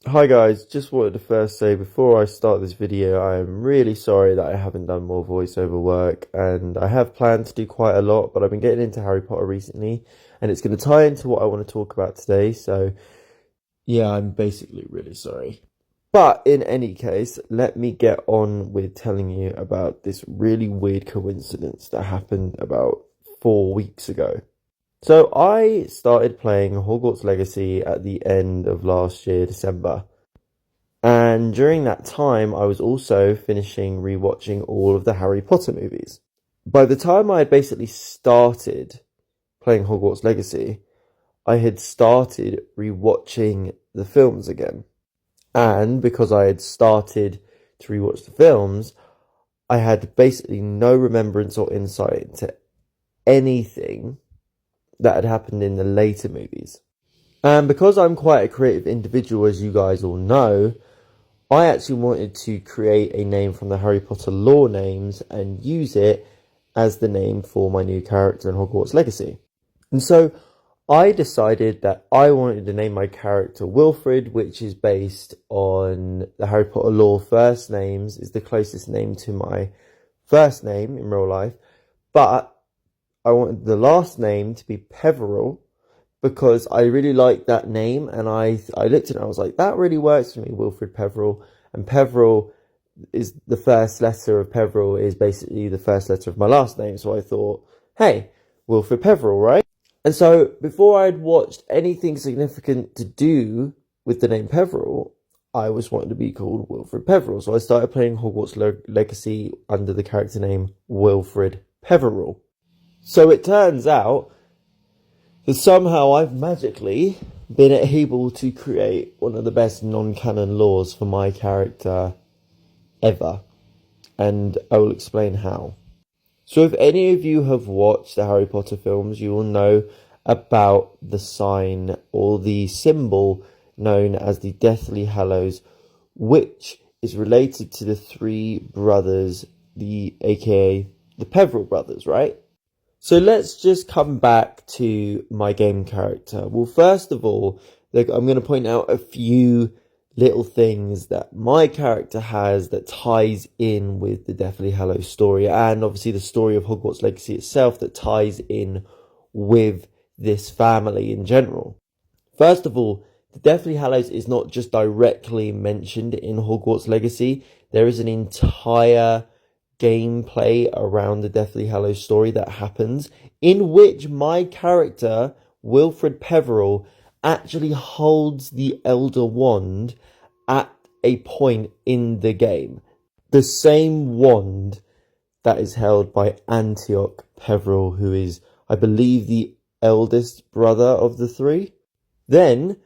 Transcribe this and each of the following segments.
Hi guys, just wanted to first say before I start this video, I am really sorry that I haven't done more voiceover work, and I have planned to do quite a lot, but I've been getting into Harry Potter recently, and it's going to tie into what I want to talk about today, so yeah, I'm basically really sorry. But in any case, let me get on with telling you about this really weird coincidence that happened about 4 weeks ago. So I started playing Hogwarts Legacy at the end of last year, December. And during that time, I was also finishing rewatching all of the Harry Potter movies. By the time I had basically started playing Hogwarts Legacy, I had started rewatching the films again. And because I had started to rewatch the films, I had basically no remembrance or insight into anything that had happened in the later movies. And because I'm quite a creative individual, as you guys all know, I actually wanted to create a name from the Harry Potter lore names and use it as the name for my new character in Hogwarts Legacy. And so I decided that I wanted to name my character Wilfred, which is based on the Harry Potter lore first names, is the closest name to my first name in real life. But I wanted the last name to be Peverell because I really liked that name, and I looked at it and I was like, that really works for me, Wilfred Peverell. And Peverell is the first letter of Peverell is basically the first letter of my last name. So I thought, hey, Wilfred Peverell, right? And so before I'd watched anything significant to do with the name Peverell, I was wanting to be called Wilfred Peverell. So I started playing Hogwarts Legacy under the character name Wilfred Peverell. So it turns out that somehow I've magically been able to create one of the best non-canon lores for my character ever. And I will explain how. So if any of you have watched the Harry Potter films, you will know about the sign or the symbol known as the Deathly Hallows, which is related to the three brothers, aka the Peverell brothers, right? So let's just come back to my game character. Well, first of all, I'm going to point out a few little things that my character has that ties in with the Deathly Hallows story, and obviously the story of Hogwarts Legacy itself that ties in with this family in general. First of all, the Deathly Hallows is not just directly mentioned in Hogwarts Legacy. There is an entire gameplay around the Deathly Hallows story that happens, in which my character, Wilfred Peverell, actually holds the Elder Wand at a point in the game. The same wand that is held by Antioch Peverell, who is, I believe, the eldest brother of the three. Then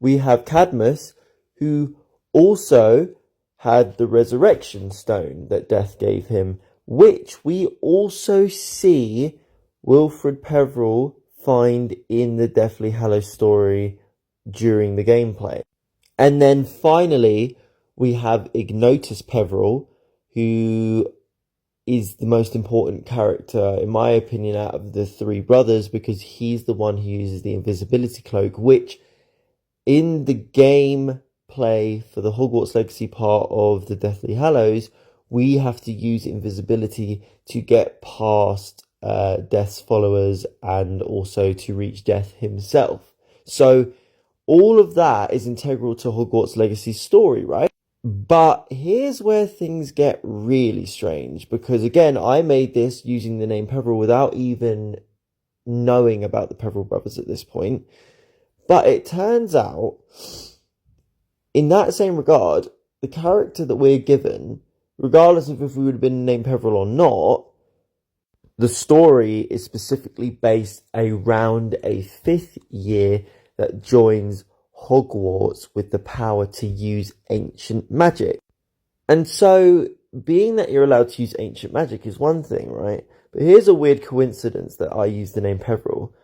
we have Cadmus, who also had the resurrection stone that death gave him, which we also see Wilfred Peverell find in the Deathly Hallows story during the gameplay. And then finally, we have Ignotus Peverell, who is the most important character, in my opinion, out of the three brothers, because he's the one who uses the invisibility cloak, which in the game play for the Hogwarts Legacy part of the Deathly Hallows, we have to use invisibility to get past Death's followers and also to reach Death himself. So all of that is integral to Hogwarts Legacy's story, right? But here's where things get really strange, because again, I made this using the name Peverell without even knowing about the Peverell brothers at this point. But it turns out, in that same regard, the character that we're given, regardless of if we would have been named Peverell or not, the story is specifically based around a 5th year that joins Hogwarts with the power to use ancient magic. And so, being that you're allowed to use ancient magic is one thing, right? But here's a weird coincidence that I use the name Peverell.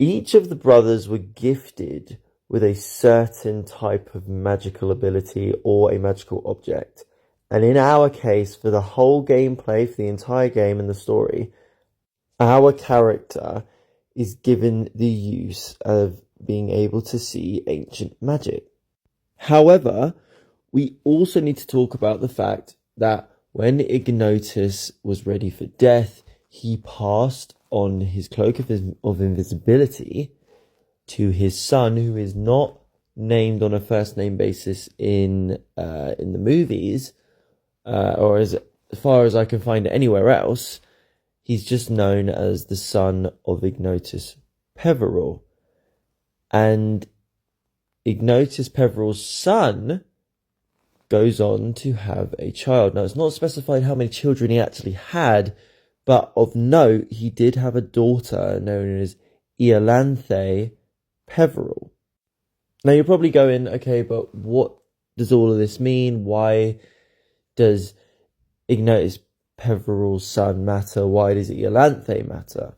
Each of the brothers were gifted with a certain type of magical ability or a magical object. And in our case, for the whole gameplay, for the entire game and the story, our character is given the use of being able to see ancient magic. However, we also need to talk about the fact that when Ignotus was ready for death, he passed on his cloak of invisibility to his son, who is not named on a first name basis in the movies, or as far as I can find it anywhere else. He's just known as the son of Ignotus Peverell. And Ignotus Peverell's son goes on to have a child. Now, it's not specified how many children he actually had, but of note, he did have a daughter known as Iolanthe Peverell. Now, you're probably going, okay, but what does all of this mean? Why does Ignotus Peverell's son matter? Why does Iolanthe matter?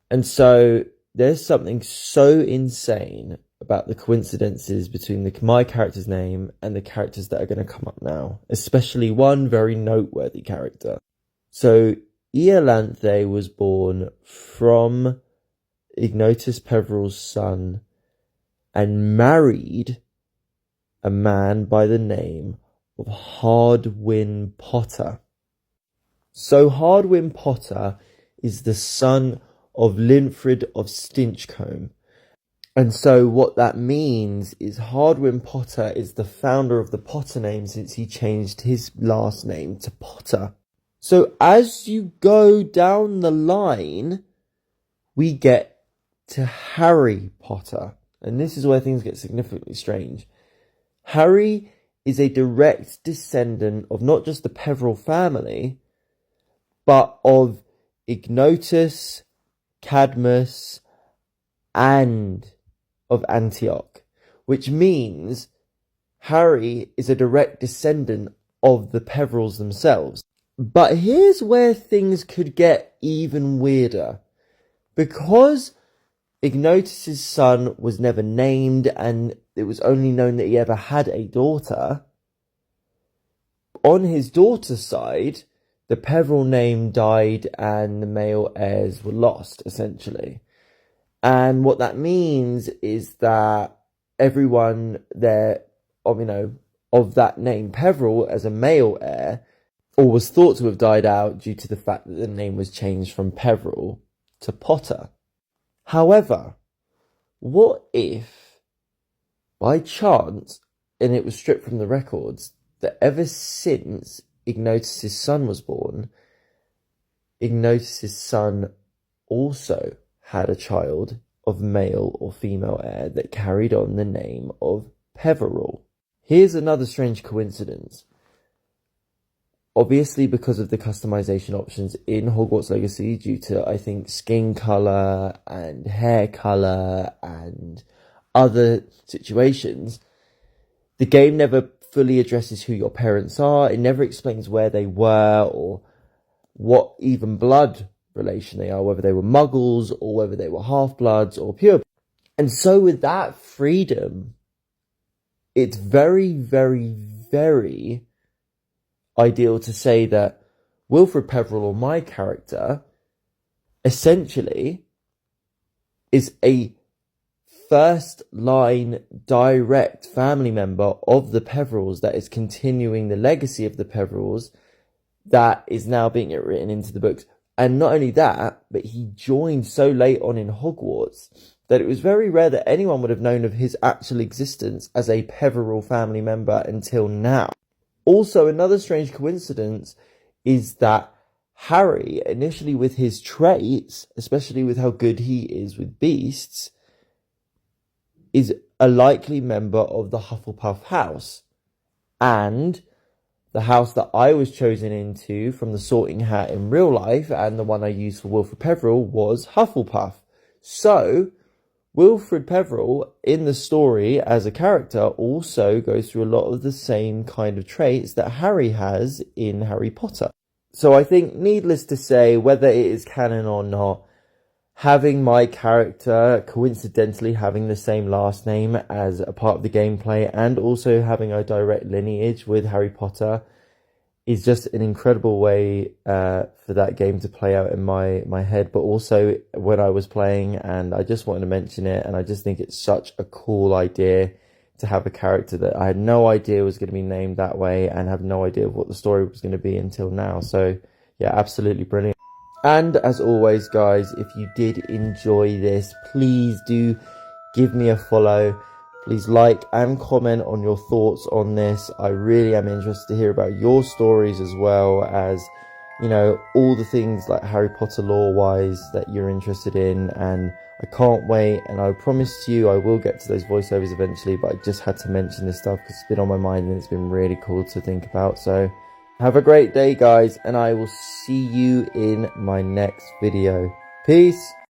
And so there's something so insane about the coincidences between my character's name and the characters that are going to come up now, especially one very noteworthy character. So Iolanthe was born from Ignotus Peverell's son and married a man by the name of Hardwin Potter. So Hardwin Potter is the son of Wilfred of Stinchcombe. And so what that means is Hardwin Potter is the founder of the Potter name, since he changed his last name to Potter. So as you go down the line, we get to Harry Potter. And this is where things get significantly strange. Harry is a direct descendant of not just the Peverell family, but of Ignotus, Cadmus, and of Antioch, which means Harry is a direct descendant of the Peverells themselves. But here's where things could get even weirder. Because Ignotus's son was never named and it was only known that he ever had a daughter, on his daughter's side, the Peverell name died and the male heirs were lost, essentially. And what that means is that everyone there, of that name, Peverell, as a male heir, or was thought to have died out due to the fact that the name was changed from Peverell to Potter. However, what if, by chance, and it was stripped from the records, that ever since Ignotus's son was born, Ignotus's son also had a child of male or female heir that carried on the name of Peverell. Here's another strange coincidence. Obviously, because of the customization options in Hogwarts Legacy, due to, I think, skin colour and hair colour and other situations, the game never fully addresses who your parents are. It never explains where they were or what even blood relation they are, whether they were muggles or whether they were half-bloods or pure. And so with that freedom, it's very, very, very ideal to say that Wilfred Peverell, or my character, essentially is a first-line direct family member of the Peverells that is continuing the legacy of the Peverells that is now being written into the books. And not only that, but he joined so late on in Hogwarts that it was very rare that anyone would have known of his actual existence as a Peverell family member until now. Also, another strange coincidence is that Harry, initially with his traits, especially with how good he is with beasts, is a likely member of the Hufflepuff house. And the house that I was chosen into from the Sorting Hat in real life, and the one I used for Wilfred Peverell, was Hufflepuff. So Wilfred Peverell, in the story as a character, also goes through a lot of the same kind of traits that Harry has in Harry Potter. So I think, needless to say, whether it is canon or not, having my character coincidentally having the same last name as a part of the gameplay, and also having a direct lineage with Harry Potter, is just an incredible way for that game to play out in my head, but also when I was playing, and I just wanted to mention it, and I just think it's such a cool idea to have a character that I had no idea was going to be named that way, and have no idea of what the story was going to be until now. So yeah, absolutely brilliant. And as always, guys, if you did enjoy this, please do give me a follow. Please like and comment on your thoughts on this. I really am interested to hear about your stories, as well as, you know, all the things like Harry Potter lore wise that you're interested in. And I can't wait, and I promise you I will get to those voiceovers eventually, but I just had to mention this stuff because it's been on my mind and it's been really cool to think about. So have a great day, guys, and I will see you in my next video. Peace.